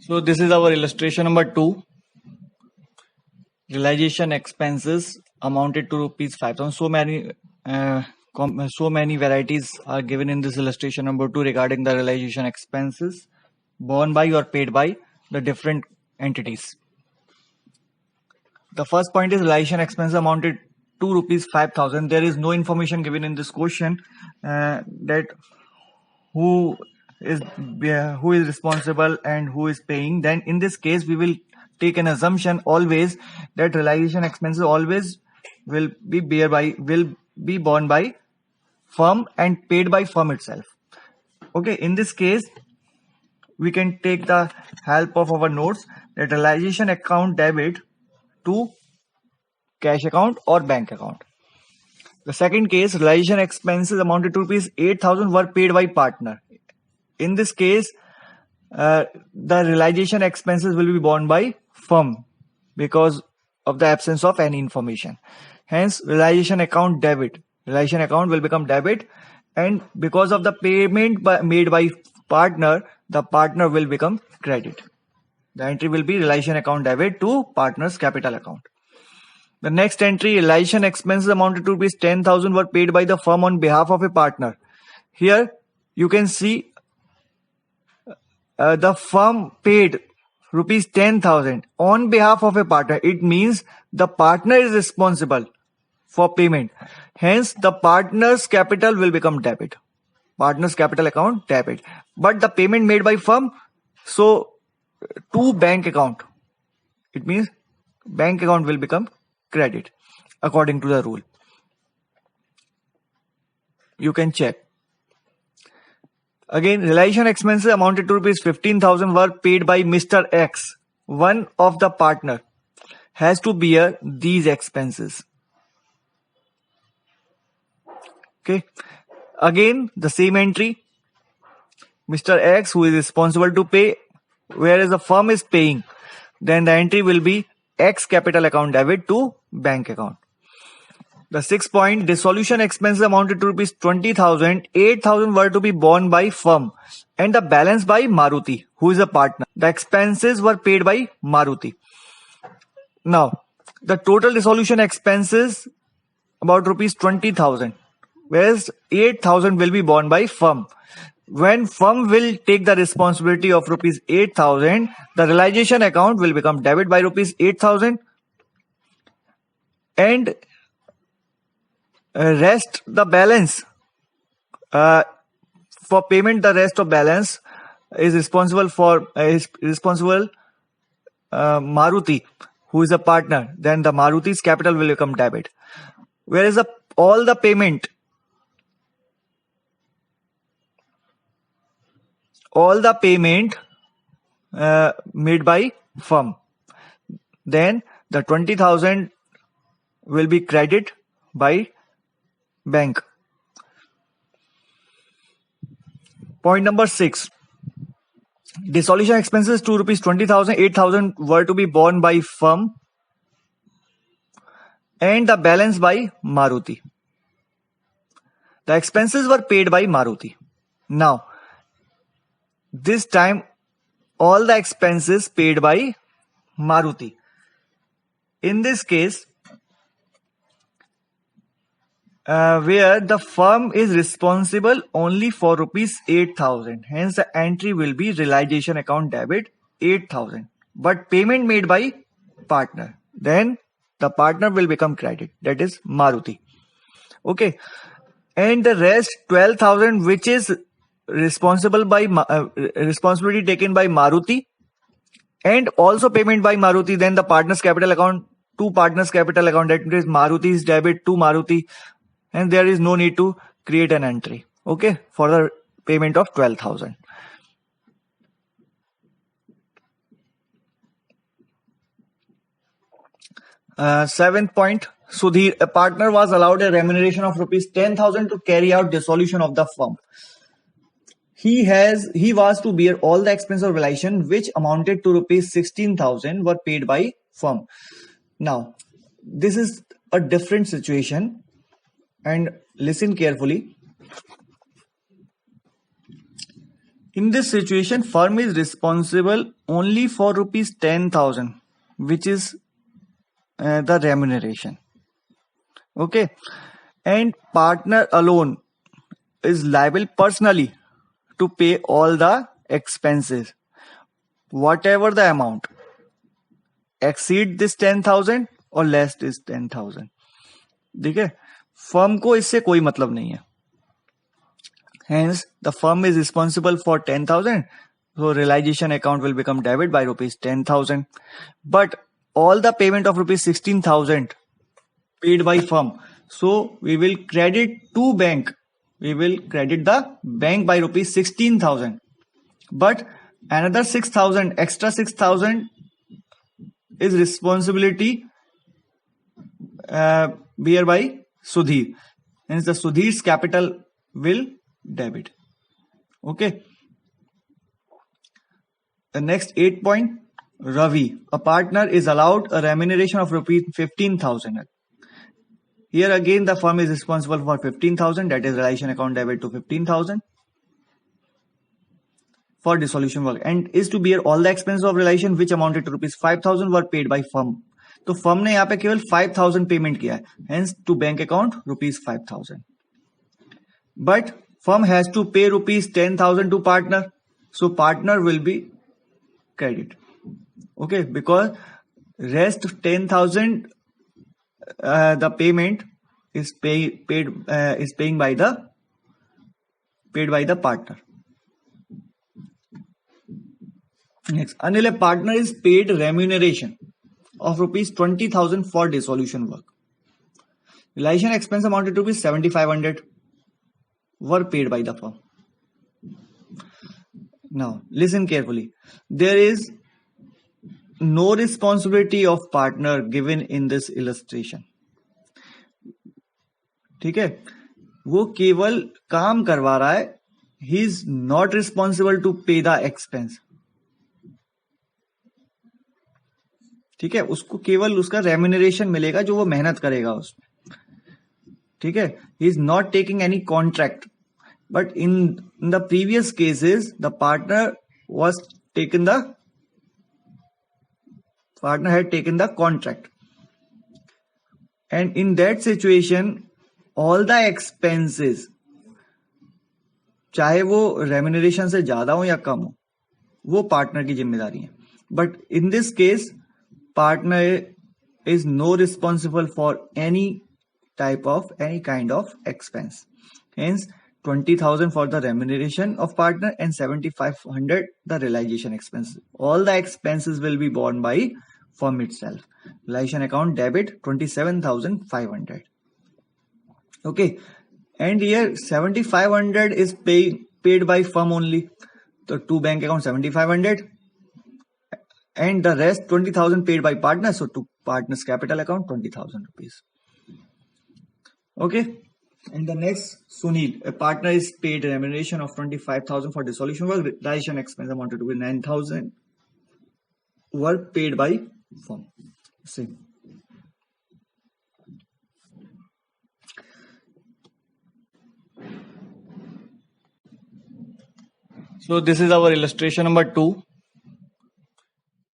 So this is our illustration number 2. Realization expenses amounted to rupees 5,000. So many varieties are given in this illustration number 2 regarding the realization expenses borne by or paid by the different entities. The first point is realization expenses amounted to rupees 5,000. There is no information given in this question that who is responsible and who is paying. Then in this case we will take an assumption always that realization expenses always will be borne by firm and paid by firm itself. Okay, in this case we can take the help of our notes that realization account debit to cash account or bank account. The second case, realization expenses amounted to rupees 8,000 were paid by partner. In this case, the realization expenses will be borne by firm because of the absence of any information. Hence, realization account debit. Realization account will become debit, and because of the payment made by partner, the partner will become credit. The entry will be realization account debit to partner's capital account. The next entry, realization expenses amounted to rupees 10,000 were paid by the firm on behalf of a partner. Here you can see the firm paid rupees 10,000 on behalf of a partner. It means the partner is responsible for payment. Hence, the partner's capital will become debit. Partner's capital account debit. But the payment made by firm, so to bank account. It means bank account will become credit according to the rule. You can check. Again, realization expenses amounted to rupees 15,000 were paid by Mr. X. One of the partner has to bear these expenses. Okay. Again, the same entry. Mr. X, who is responsible to pay, whereas the firm is paying, then the entry will be X capital account debit to bank account. The sixth point, dissolution expenses amounted to rupees 20,000. 8,000 were to be borne by firm and the balance by Maruti, who is a partner. The expenses were paid by Maruti. Now, the total dissolution expenses about rupees 20,000, whereas 8,000 will be borne by firm. When firm will take the responsibility of rupees 8,000, the realization account will become debit by rupees 8,000 and rest the balance for payment. The rest of balance is responsible Maruti, who is a partner. Then the Maruti's capital will become debit, whereas all the payment made by firm, then the 20,000 will be credit by bank. Point number 6. Dissolution expenses to rupees 20,000. 8,000 were to be borne by firm and the balance by Maruti. The expenses were paid by Maruti. Now, this time all the expenses paid by Maruti. In this case, where the firm is responsible only for rupees 8,000. Hence, the entry will be realization account debit 8,000. But payment made by partner. Then the partner will become credit. That is Maruti. Okay. And the rest 12,000, which is responsibility taken by Maruti and also payment by Maruti, then the partner's capital account to partner's capital account, that is Maruti's debit to Maruti, and there is no need to create an entry, okay, for the payment of 12,000. Seventh point, Sudhir, a partner was allowed a remuneration of rupees 10,000 to carry out dissolution of the firm. He was to bear all the expense of realization, which amounted to rupees 16,000 were paid by firm. Now, this is a different situation, and listen carefully. In this situation, firm is responsible only for rupees 10,000, which is the remuneration. Okay, and partner alone is liable personally to pay all the expenses, whatever the amount, exceed this 10,000 or less this 10,000. ठीक है, firm को इससे कोई मतलब नहीं है. Hence, the firm is responsible for 10,000. So realization account will become debit by rupees 10,000. But all the payment of rupees 16,000 paid by firm. So we will credit to bank. We will credit the bank by rupees 16,000. But another 6,000, extra 6,000 is responsibility bear by Sudhir. Hence the Sudhir's capital will debit. Okay. The next 8 point, Ravi, a partner is allowed a remuneration of rupees 15,000. Here again the firm is responsible for 15,000, that is realization account debit to 15,000 for dissolution work, and is to bear all the expenses of realization which amounted to rupees 5,000 were paid by firm. तो firm ने यहाँ पे केवल 5,000 payment किया है, hence to bank account rupees 5,000. But firm has to pay rupees 10,000 to partner, so partner will be credit. Okay, because rest 10,000 the payment is paid by the partner. Next, Anil, a partner is paid remuneration of rupees 20,000 for dissolution work. Realization expense amounted to rupees 7,500 were paid by the firm. Now listen carefully. There is no responsibility of partner given in this illustration. ठीक है, वो केवल काम करवा रहा है. He is not responsible to pay the expense. ठीक है, उसको केवल उसका रेम्यूनरेशन मिलेगा जो वो मेहनत करेगा उसमें. ठीक है, he is not taking any contract. But in the previous cases, the partner had taken the contract, and in that situation, all the expenses, चाहे वो remuneration से ज्यादा हो या कम हो, वो partner की जिम्मेदारी है. But in this case, partner is no responsible for any kind of expense. Hence, 20,000 for the remuneration of partner and 7,500 the realization expenses. All the expenses will be borne by firm itself. Realization account debit 27,500. Okay, and here 7,500 is paid by firm only. So to bank account 7,500, and the rest 20,000 paid by partner. So to partner's capital account 20,000 rupees. Okay. And the next, Sunil, a partner is paid a remuneration of 25,000 for dissolution work. Realization expense amounted to be 9,000 were paid by firm. See. So this is our illustration number 2.